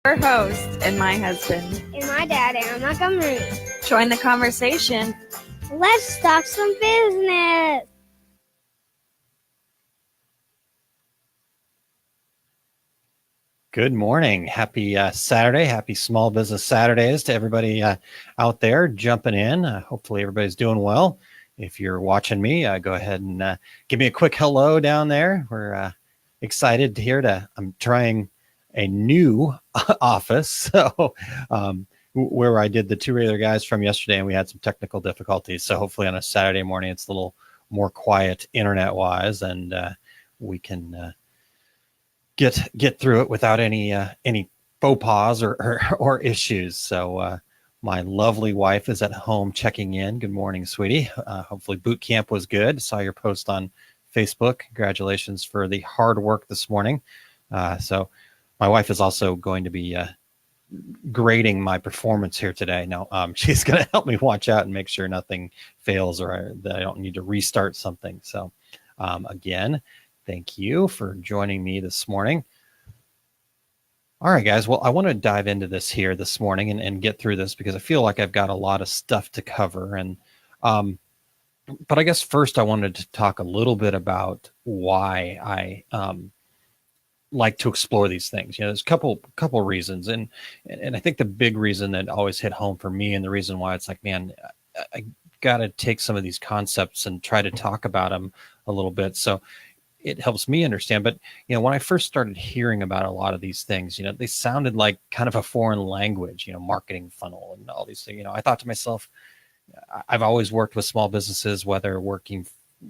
Your host and my husband. And my dad, Aaron Montgomery. Join the conversation. Let's talk some business. Good morning. Happy Saturday. Happy Small Business Saturdays to everybody out there jumping in. Hopefully everybody's doing well. If you're watching me, go ahead and give me a quick hello down there. We're excited to hear that I'm trying a new office. So where I did the two regular guys from yesterday, and we had some technical difficulties. So hopefully on a Saturday morning, it's a little more quiet internet-wise, and we can get through it without any faux pas or issues. So my lovely wife is at home checking in. Good morning, sweetie. Hopefully boot camp was good. Saw your post on Facebook. Congratulations for the hard work this morning. So my wife is also going to be grading my performance here today. Now she's going to help me watch out and make sure nothing fails or that I don't need to restart something. So again, thank you for joining me this morning. All right, guys. Well, I want to dive into this here this morning and get through this because I feel like I've got a lot of stuff to cover. And but I guess first I wanted to talk a little bit about why I like to explore these things. You know, there's a couple reasons, and I think the big reason that always hit home for me, and the reason why it's like, man, I got to take some of these concepts and try to talk about them a little bit. So it helps me understand. But, you know, when I first started hearing about a lot of these things, you know, they sounded like kind of a foreign language, you know, marketing funnel and all these things. You know, I thought to myself, I've always worked with small businesses, whether working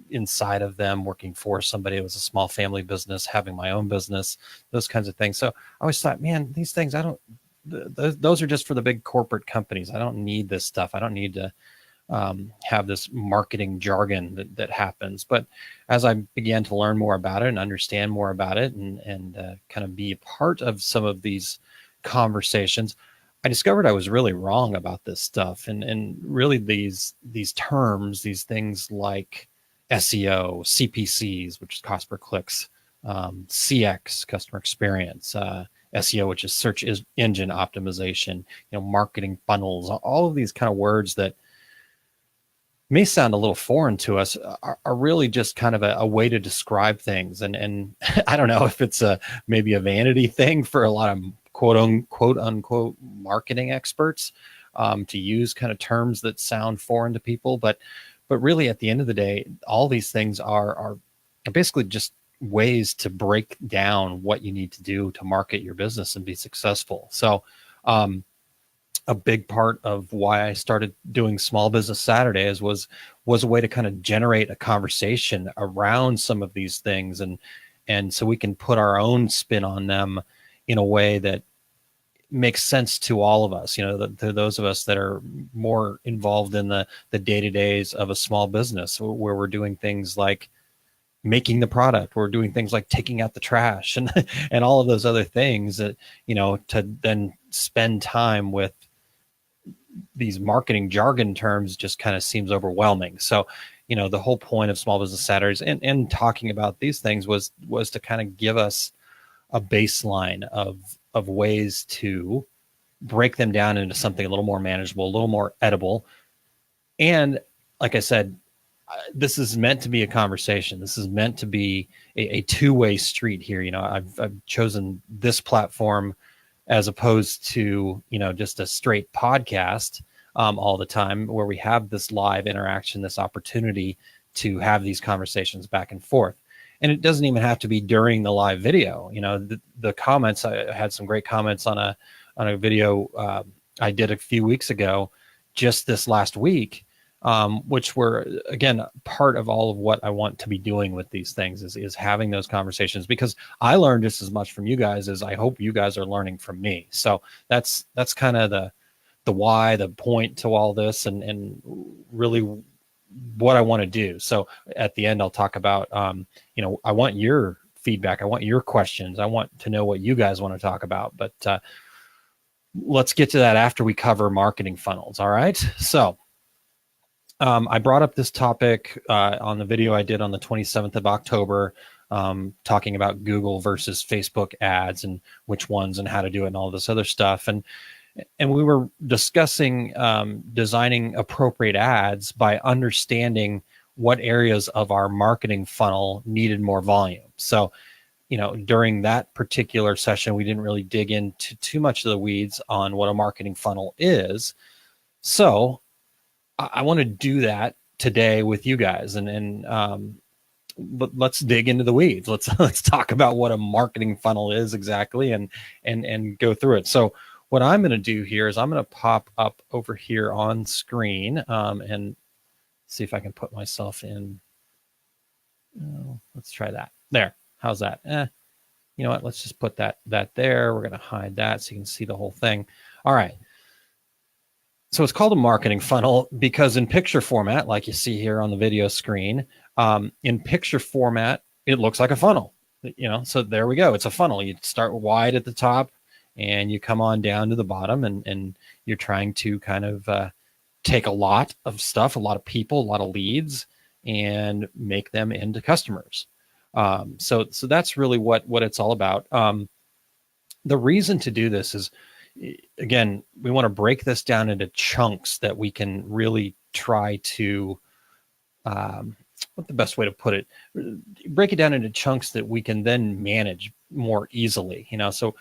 inside of them, working for somebody. It was a small family business, having my own business, those kinds of things. So I always thought, man, these things, those are just for the big corporate companies. I don't need this stuff. I don't need to have this marketing jargon that happens. But as I began to learn more about it and understand more about it and kind of be a part of some of these conversations, I discovered I was really wrong about this stuff. And really these terms, these things like SEO, CPCs, which is cost per clicks, CX, customer experience, SEO, which is search engine optimization, you know, marketing funnels, all of these kind of words that may sound a little foreign to us are really just kind of a way to describe things. And I don't know if it's maybe a vanity thing for a lot of quote unquote marketing experts to use kind of terms that sound foreign to people. But really at the end of the day, all these things are basically just ways to break down what you need to do to market your business and be successful. So a big part of why I started doing Small Business Saturdays was a way to kind of generate a conversation around some of these things, and so we can put our own spin on them in a way that makes sense to all of us. You know, to those of us that are more involved in the day-to-days of a small business, where we're doing things like making the product, we're doing things like taking out the trash and and all of those other things that, you know, to then spend time with these marketing jargon terms just kind of seems overwhelming. So, you know, the whole point of Small Business Saturdays and talking about these things was to kind of give us a baseline of ways to break them down into something a little more manageable, a little more edible. And like I said, this is meant to be a conversation. This is meant to be a two-way street here. You know, I've chosen this platform as opposed to, you know, just a straight podcast all the time, where we have this live interaction, this opportunity to have these conversations back and forth. And it doesn't even have to be during the live video. You know, the comments, I had some great comments on a video I did a few weeks ago, just this last week, which were, again, part of all of what I want to be doing with these things is having those conversations, because I learned just as much from you guys as I hope you guys are learning from me. So that's kind of the why, the point to all this, and really what I want to do. So at the end, I'll talk about, you know, I want your feedback. I want your questions. I want to know what you guys want to talk about, but let's get to that after we cover marketing funnels. All right. So I brought up this topic on the video I did on the 27th of October. talking about Google versus Facebook ads and which ones and how to do it and all this other stuff. And we were discussing designing appropriate ads by understanding what areas of our marketing funnel needed more volume. So, during that particular session, we didn't really dig into too much of the weeds on what a marketing funnel is. So I want to do that today with you guys, but let's dig into the weeds. Let's talk about what a marketing funnel is exactly, and go through it. So what I'm going to do here is I'm going to pop up over here on screen and see if I can put myself in. Let's try that. There. How's that? You know what? Let's just put that there. We're going to hide that so you can see the whole thing. All right. So it's called a marketing funnel because in picture format, like you see here on the video screen, in picture format, it looks like a funnel. So there we go. It's a funnel. You start wide at the top and you come on down to the bottom, and you're trying to kind of take a lot of stuff, a lot of people, a lot of leads, and make them into customers. So that's really what it's all about. The reason to do this is, again, we want to break this down into chunks that we can really try to, what's the best way to put it? Break it down into chunks that we can then manage more easily. So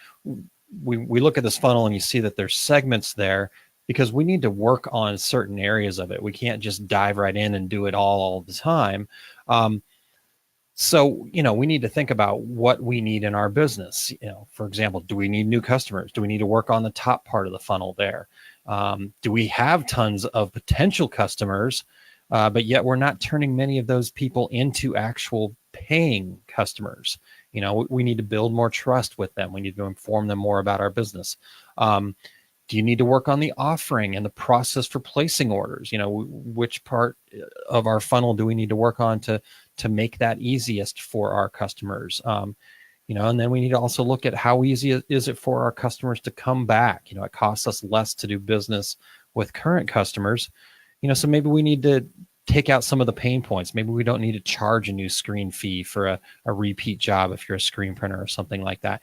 we look at this funnel and you see that there's segments there because we need to work on certain areas of it. We can't just dive right in and do it all the time. So, we need to think about what we need in our business. For example, do we need new customers? Do we need to work on the top part of the funnel there? Do we have tons of potential customers, but yet we're not turning many of those people into actual paying customers? We need to build more trust with them. We need to inform them more about our business. Do you need to work on the offering and the process for placing orders? Which part of our funnel do we need to work on to make that easiest for our customers? And then we need to also look at how easy is it for our customers to come back. It costs us less to do business with current customers. So maybe we need to take out some of the pain points. Maybe we don't need to charge a new screen fee for a repeat job if you're a screen printer or something like that.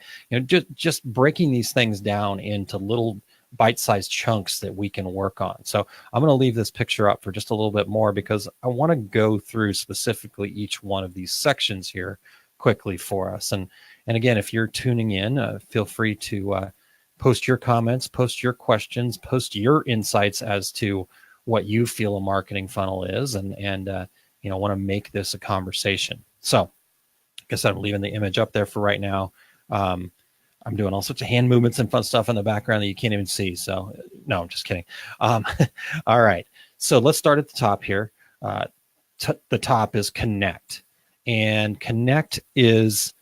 Just breaking these things down into little bite-sized chunks that we can work on. So I'm going to leave this picture up for just a little bit more because I want to go through specifically each one of these sections here quickly for us. And again, if you're tuning in, feel free to post your comments, post your questions, post your insights as to what you feel a marketing funnel is, and want to make this a conversation. So I guess I'm leaving the image up there for right now. I'm doing all sorts of hand movements and fun stuff in the background that you can't even see. So no, I'm just kidding. All right. So let's start at the top here. The top is connect, and connect is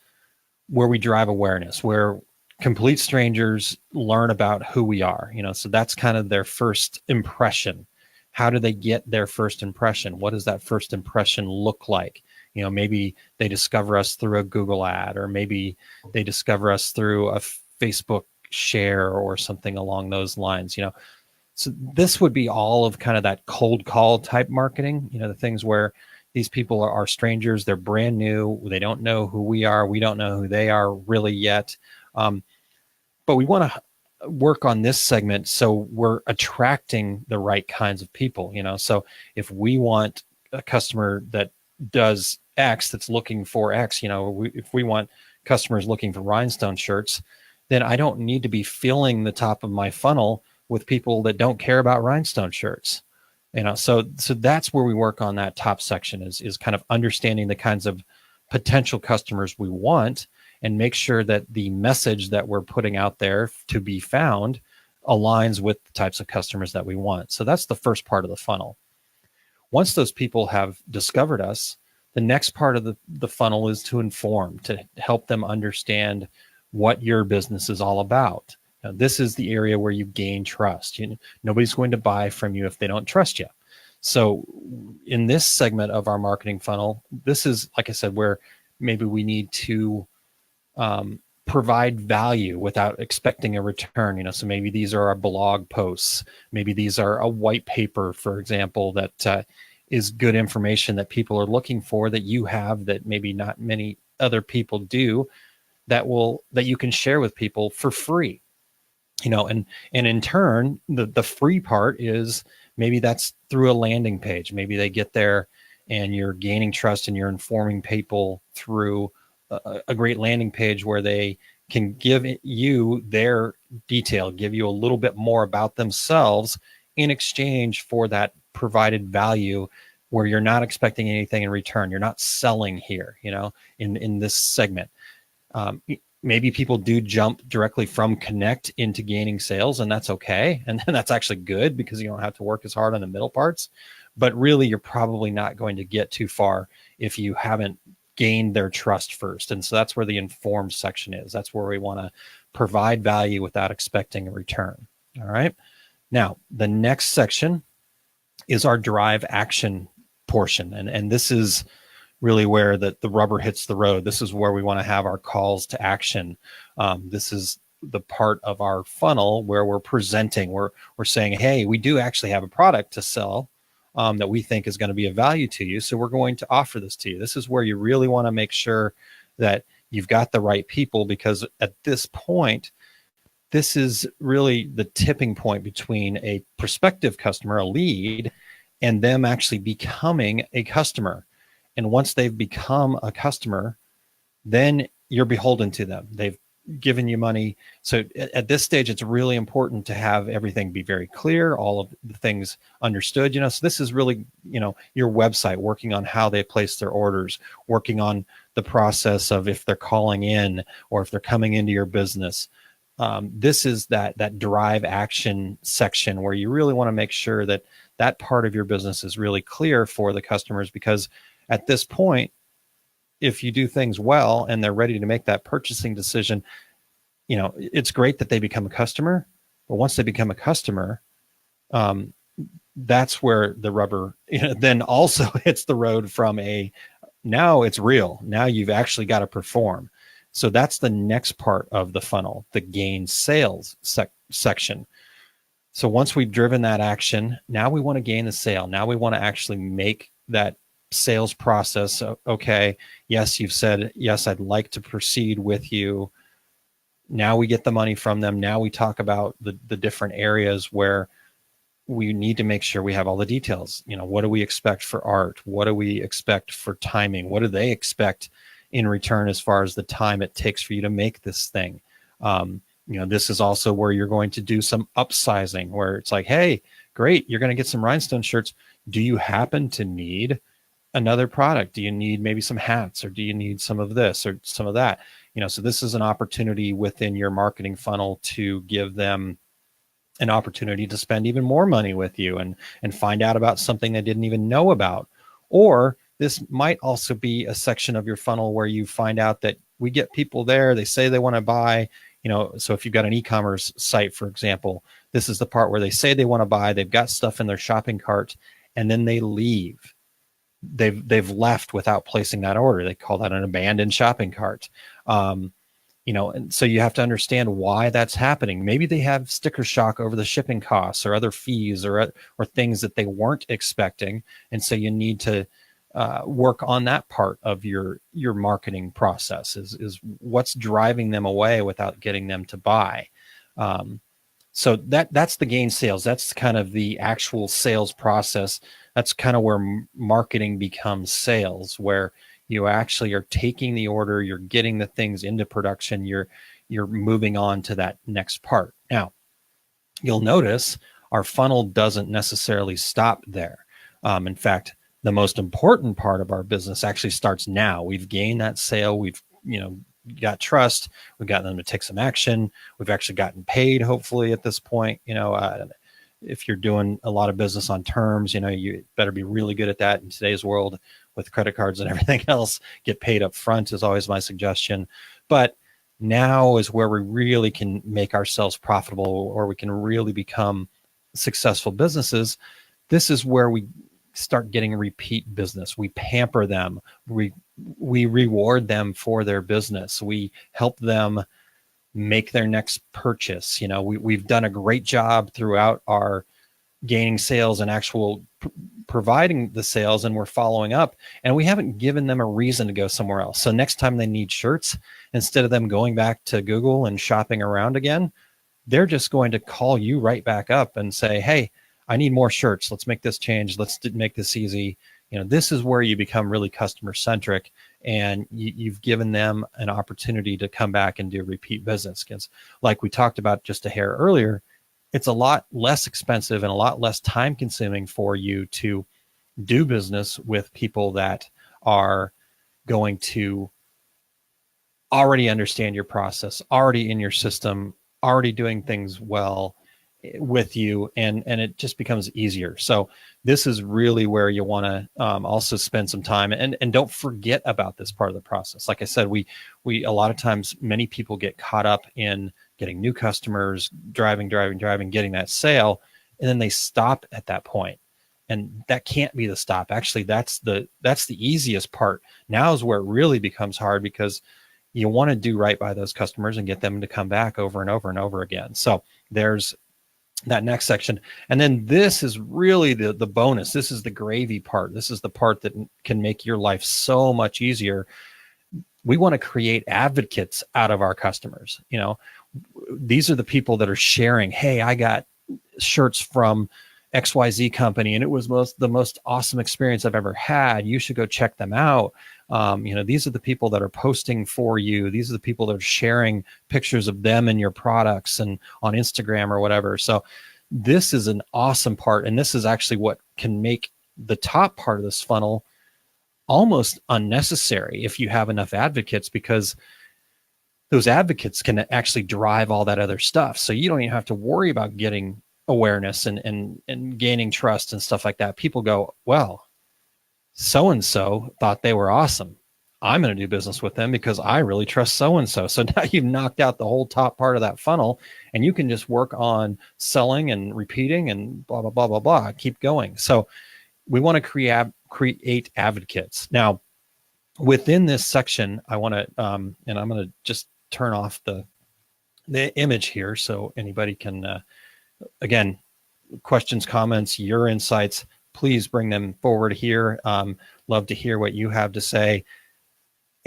where we drive awareness, where complete strangers learn about who we are. So that's kind of their first impression. How do they get their first impression? What does that first impression look like? Maybe they discover us through a Google ad, or maybe they discover us through a Facebook share or something along those lines. So this would be all of kind of that cold call type marketing, the things where these people are strangers, they're brand new, they don't know who we are, we don't know who they are really yet. But we want to work on this segment so we're attracting the right kinds of people. So if we want a customer that does X that's looking for X, if we want customers looking for rhinestone shirts, then I don't need to be filling the top of my funnel with people that don't care about rhinestone shirts. So that's where we work on that top section is kind of understanding the kinds of potential customers we want, and make sure that the message that we're putting out there to be found aligns with the types of customers that we want. So that's the first part of the funnel. Once those people have discovered us, the next part of the funnel is to inform, to help them understand what your business is all about. Now, this is the area where you gain trust. Nobody's going to buy from you if they don't trust you. So in this segment of our marketing funnel, this is, like I said, where maybe we need to provide value without expecting a return. So maybe these are our blog posts. Maybe these are a white paper, for example, that is good information that people are looking for, that you have, that maybe not many other people do that you can share with people for free. And in turn, the free part is maybe that's through a landing page. Maybe they get there and you're gaining trust and you're informing people through a great landing page where they can give you their detail, give you a little bit more about themselves in exchange for that provided value, where you're not expecting anything in return. You're not selling here, in this segment. Maybe people do jump directly from connect into gaining sales, and that's okay. And that's actually good because you don't have to work as hard on the middle parts. But really, you're probably not going to get too far if you haven't gained their trust first. And so that's where the informed section is. That's where we want to provide value without expecting a return. All right. Now, the next section is our drive action portion. And this is really where the rubber hits the road. This is where we want to have our calls to action. This is the part of our funnel where we're presenting, we're saying, hey, we do actually have a product to sell that we think is going to be of value to you. So we're going to offer this to you. This is where you really want to make sure that you've got the right people, because at this point, this is really the tipping point between a prospective customer, a lead, and them actually becoming a customer. And once they've become a customer, then you're beholden to them. They've given you money. So at this stage, it's really important to have everything be very clear, all of the things understood. So this is really, your website, working on how they place their orders, working on the process of if they're calling in or if they're coming into your business. This is that drive action section where you really want to make sure that that part of your business is really clear for the customers, because at this point, if you do things well and they're ready to make that purchasing decision, it's great that they become a customer. But once they become a customer, that's where the rubber then also hits the road from now it's real. Now you've actually got to perform. So that's the next part of the funnel, the gain sales section. So once we've driven that action, now we want to gain the sale. Now we want to actually make that sales process. Okay, yes, you've said, yes, I'd like to proceed with you. Now we get the money from them. Now we talk about the different areas where we need to make sure we have all the details. What do we expect for art? What do we expect for timing? What do they expect in return as far as the time it takes for you to make this thing? This is also where you're going to do some upsizing, where it's like, hey, great, you're going to get some rhinestone shirts. Do you happen to need another product? Do you need maybe some hats, or do you need some of this or some of that? So this is an opportunity within your marketing funnel to give them an opportunity to spend even more money with you and find out about something they didn't even know about. Or this might also be a section of your funnel where you find out that we get people there, they say they want to buy, so if you've got an e-commerce site, for example, this is the part where they say they want to buy, they've got stuff in their shopping cart, and then they leave. They've left without placing that order. They call that an abandoned shopping cart. And so you have to understand why that's happening. Maybe they have sticker shock over the shipping costs or other fees or things that they weren't expecting. And so you need to work on that part of your marketing process is what's driving them away without getting them to buy. So that's the gain sales. That's kind of the actual sales process. That's kind of where marketing becomes sales, where you actually are taking the order, you're getting the things into production, you're moving on to that next part. Now, you'll notice our funnel doesn't necessarily stop there. In fact, the most important part of our business actually starts now. We've gained that sale. We've, got trust. We've gotten them to take some action. We've actually gotten paid, hopefully, at this point. If you're doing a lot of business on terms, you better be really good at that in today's world with credit cards and everything else. Get paid up front is always my suggestion. But now is where we really can make ourselves profitable, or we can really become successful businesses. This is where we start getting repeat business. We pamper them. We reward them for their business. We help them make their next purchase. We've done a great job throughout our gaining sales and actual providing the sales and we're following up, and we haven't given them a reason to go somewhere else. So next time they need shirts, instead of them going back to Google and shopping around again, they're just going to call you right back up and say, hey, I need more shirts. Let's make this change. Let's make this easy. This is where you become really customer centric, and you've given them an opportunity to come back and do repeat business. Because like we talked about just a hair earlier, it's a lot less expensive and a lot less time consuming for you to do business with people that are going to already understand your process, already in your system, already doing things well with you, and it just becomes easier. So this is really where you want to also spend some time, and don't forget about this part of the process. Like I said, we a lot of times, many people get caught up in getting new customers, driving, getting that sale, and then they stop at that point. And that can't be the stop. Actually, that's the easiest part. Now is where it really becomes hard, because you want to do right by those customers and get them to come back over and over and over again. So there's that next section. And then this is really the bonus. This is the gravy part. This is the part that can make your life so much easier. We want to create advocates out of our customers. These are the people that are sharing, hey, I got shirts from XYZ company, and it was the most awesome experience I've ever had. You should go check them out. These are the people that are posting for you. These are the people that are sharing pictures of them and your products and on Instagram or whatever. So this is an awesome part. And this is actually what can make the top part of this funnel almost unnecessary if you have enough advocates, because those advocates can actually drive all that other stuff. So you don't even have to worry about getting awareness and gaining trust and stuff like that. People go, well, so-and-so thought they were awesome. I'm going to do business with them because I really trust so-and-so. So now you've knocked out the whole top part of that funnel, and you can just work on selling and repeating and blah, blah, blah, blah, blah, keep going. So we want to create advocates. Now, within this section, I want to, and I'm going to just turn off the image here so anybody can, again, questions, comments, your insights, please bring them forward here. Love to hear what you have to say.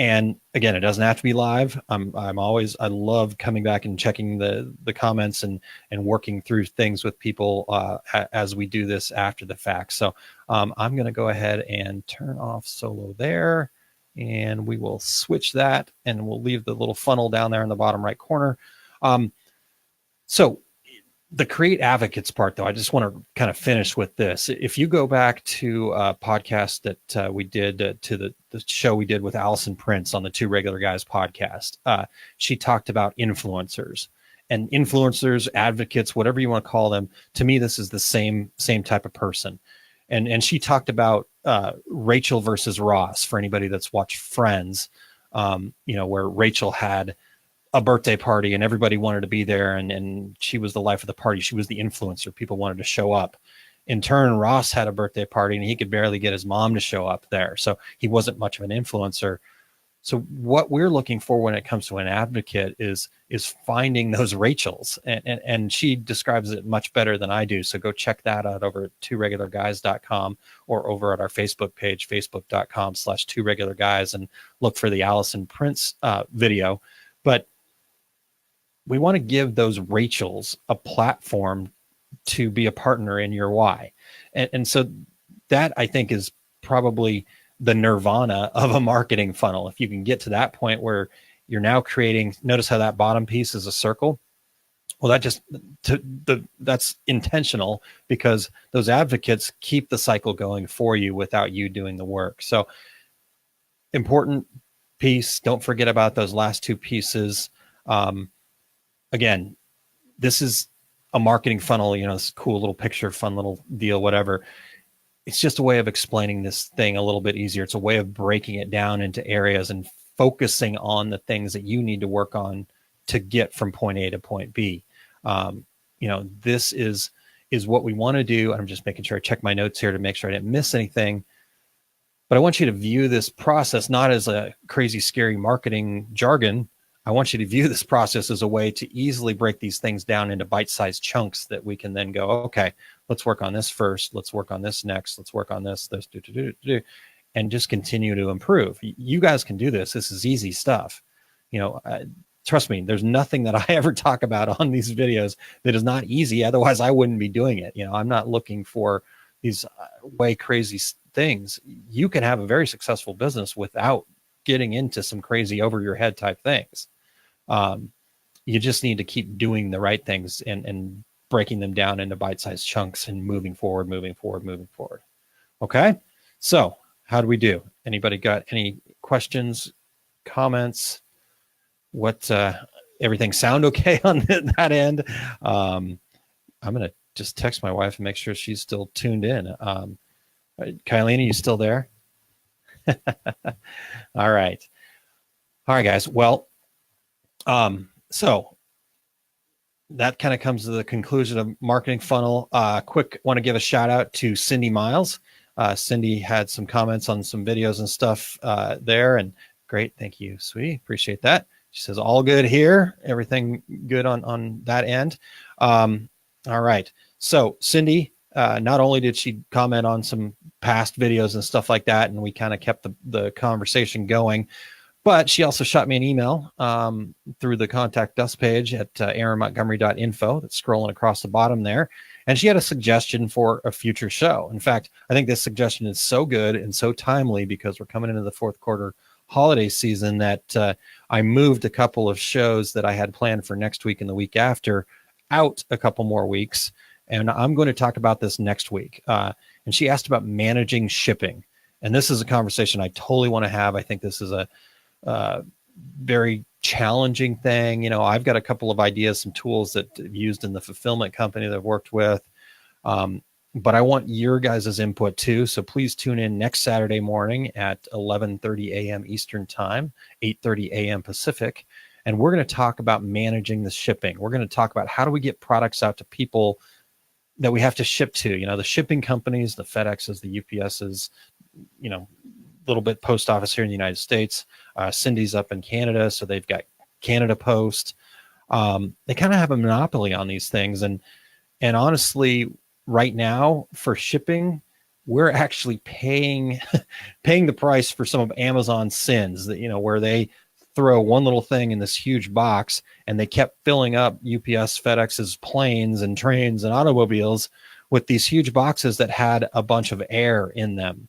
And again, it doesn't have to be live. I love coming back and checking the comments and working through things with people as we do this after the fact. So I'm going to go ahead and turn off solo there, and we will switch that, and we'll leave the little funnel down there in the bottom right corner. So the create advocates part, though, I just want to kind of finish with this. If you go back to a podcast that we did, to the show we did with Allison Prince on the Two Regular Guys podcast, she talked about influencers. And influencers, advocates, whatever you want to call them, to me, this is the same type of person. And she talked about Rachel versus Ross, for anybody that's watched Friends, where Rachel had a birthday party and everybody wanted to be there, and she was the life of the party. She was the influencer. People wanted to show up. In turn, Ross had a birthday party and he could barely get his mom to show up there. So he wasn't much of an influencer. So what we're looking for when it comes to an advocate is finding those Rachels. And she describes it much better than I do. So go check that out over at tworegularguys.com or over at our Facebook page, facebook.com/tworegularguys, and look for the Allison Prince video. But we want to give those Rachels a platform to be a partner in your why. And so that, I think, is probably the nirvana of a marketing funnel. If you can get to that point where you're now creating, notice how that bottom piece is a circle. Well, that's intentional, because those advocates keep the cycle going for you without you doing the work. So important piece. Don't forget about those last two pieces. Again, this is a marketing funnel, this cool little picture, fun little deal, whatever. It's just a way of explaining this thing a little bit easier. It's a way of breaking it down into areas and focusing on the things that you need to work on to get from point A to point B. This is what we want to do. I'm just making sure I check my notes here to make sure I didn't miss anything. But I want you to view this process not as a crazy, scary marketing jargon. I want you to view this process as a way to easily break these things down into bite-sized chunks that we can then go, okay, let's work on this first. Let's work on this next. Let's work on this, and just continue to improve. You guys can do this. This is easy stuff. Trust me, there's nothing that I ever talk about on these videos that is not easy. Otherwise, I wouldn't be doing it. I'm not looking for these way crazy things. You can have a very successful business without getting into some crazy over your head type things. You just need to keep doing the right things and breaking them down into bite-sized chunks and moving forward. Okay. So how do we do? Anybody got any questions, comments? What, everything sound okay on that end? I'm going to just text my wife and make sure she's still tuned in. Kylene, are you still there? All right, guys. Well, so that kind of comes to the conclusion of marketing funnel. Quick, want to give a shout out to Cindy Miles. Cindy had some comments on some videos and stuff there, and great. Thank you, sweetie. Appreciate that. She says, all good here. Everything good on that end. All right. So Cindy, not only did she comment on some past videos and stuff like that, and we kind of kept the conversation going, but she also shot me an email through the contact us page at aaronmontgomery.info that's scrolling across the bottom there. And she had a suggestion for a future show. In fact, I think this suggestion is so good and so timely because we're coming into the fourth quarter holiday season that I moved a couple of shows that I had planned for next week and the week after out a couple more weeks. And I'm going to talk about this next week. And she asked about managing shipping. And this is a conversation I totally want to have. I think this is a very challenging thing. I've got a couple of ideas, some tools that I've used in the fulfillment company that I've worked with. But I want your guys' input too. So please tune in next Saturday morning at 11:30 a.m. Eastern time, 8:30 a.m. Pacific. And we're going to talk about managing the shipping. We're going to talk about how do we get products out to people that we have to ship to, the shipping companies, the FedExes, the UPSs, little bit post office here in the United States. Cindy's up in Canada, so they've got Canada Post. They kind of have a monopoly on these things. And honestly, right now for shipping, we're actually paying the price for some of Amazon's sins that, where they throw one little thing in this huge box and they kept filling up UPS, FedEx's planes and trains and automobiles with these huge boxes that had a bunch of air in them.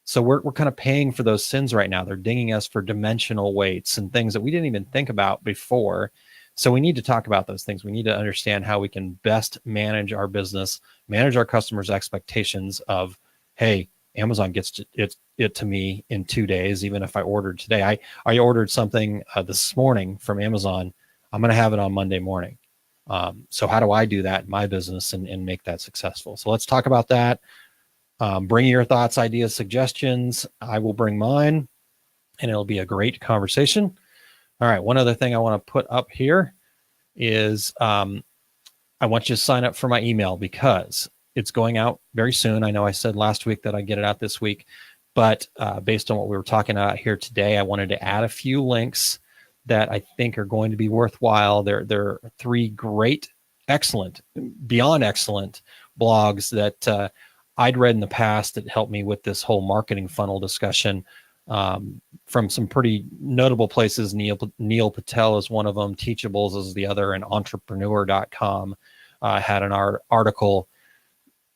So we're kind of paying for those sins right now. They're dinging us for dimensional weights and things that we didn't even think about before. So we need to talk about those things. We need to understand how we can best manage our business, manage our customers' expectations of, hey, Amazon gets it to me in 2 days, even if I ordered today. I ordered something this morning from Amazon. I'm going to have it on Monday morning. So how do I do that in my business and make that successful? So let's talk about that. Bring your thoughts, ideas, suggestions. I will bring mine, and it'll be a great conversation. All right. One other thing I want to put up here is I want you to sign up for my email because it's going out very soon. I know I said last week that I'd get it out this week, but based on what we were talking about here today, I wanted to add a few links that I think are going to be worthwhile. There are 3 great, excellent, beyond excellent blogs that I'd read in the past that helped me with this whole marketing funnel discussion from some pretty notable places. Neil Patel is one of them. Teachables is the other, and entrepreneur.com had an article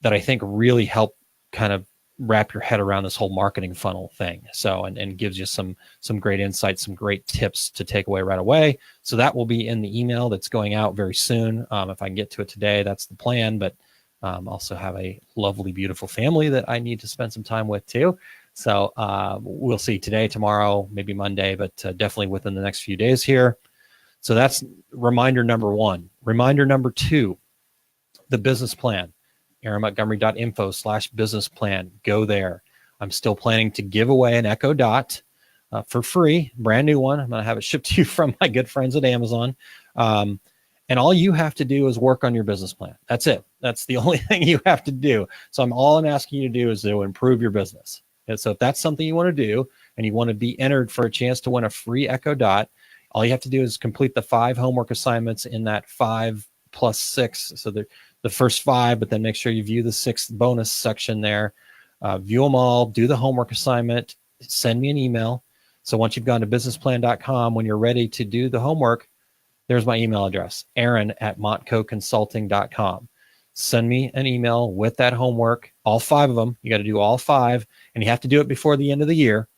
that I think really helped kind of wrap your head around this whole marketing funnel thing. So, and gives you some great insights, some great tips to take away right away. So that will be in the email that's going out very soon. If I can get to it today, that's the plan. But also have a lovely, beautiful family that I need to spend some time with too. So we'll see today, tomorrow, maybe Monday, but definitely within the next few days here. So that's reminder number 1. Reminder number 2, the business plan. aaronmontgomery.info/business plan. Go there. I'm still planning to give away an Echo Dot for free, brand new one. I'm going to have it shipped to you from my good friends at Amazon. And all you have to do is work on your business plan. That's it. That's the only thing you have to do. So all I'm asking you to do is to improve your business. And so if that's something you want to do and you want to be entered for a chance to win a free Echo Dot, All you have to do is complete the 5 homework assignments in that 5 plus 6. So the first 5, but then make sure you view the 6th bonus section there. View them all, do the homework assignment, send me an email. So once you've gone to businessplan.com, when you're ready to do the homework, there's my email address, aaron@montcoconsulting.com. Send me an email with that homework, all 5 of them. You got to do all 5, and you have to do it before the end of the year.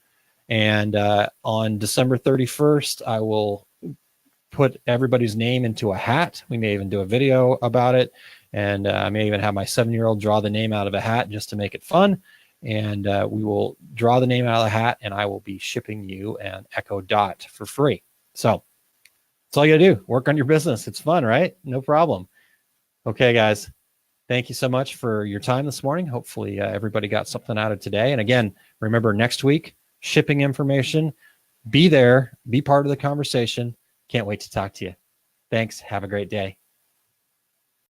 And on December 31st, I will put everybody's name into a hat. We may even do a video about it. And I may even have my 7-year-old draw the name out of a hat just to make it fun. And we will draw the name out of the hat, and I will be shipping you an Echo Dot for free. So that's all you gotta do. Work on your business. It's fun, right? No problem. Okay, guys. Thank you so much for your time this morning. Hopefully everybody got something out of today. And again, remember next week, shipping information. Be there. Be part of the conversation. Can't wait to talk to you. Thanks. Have a great day.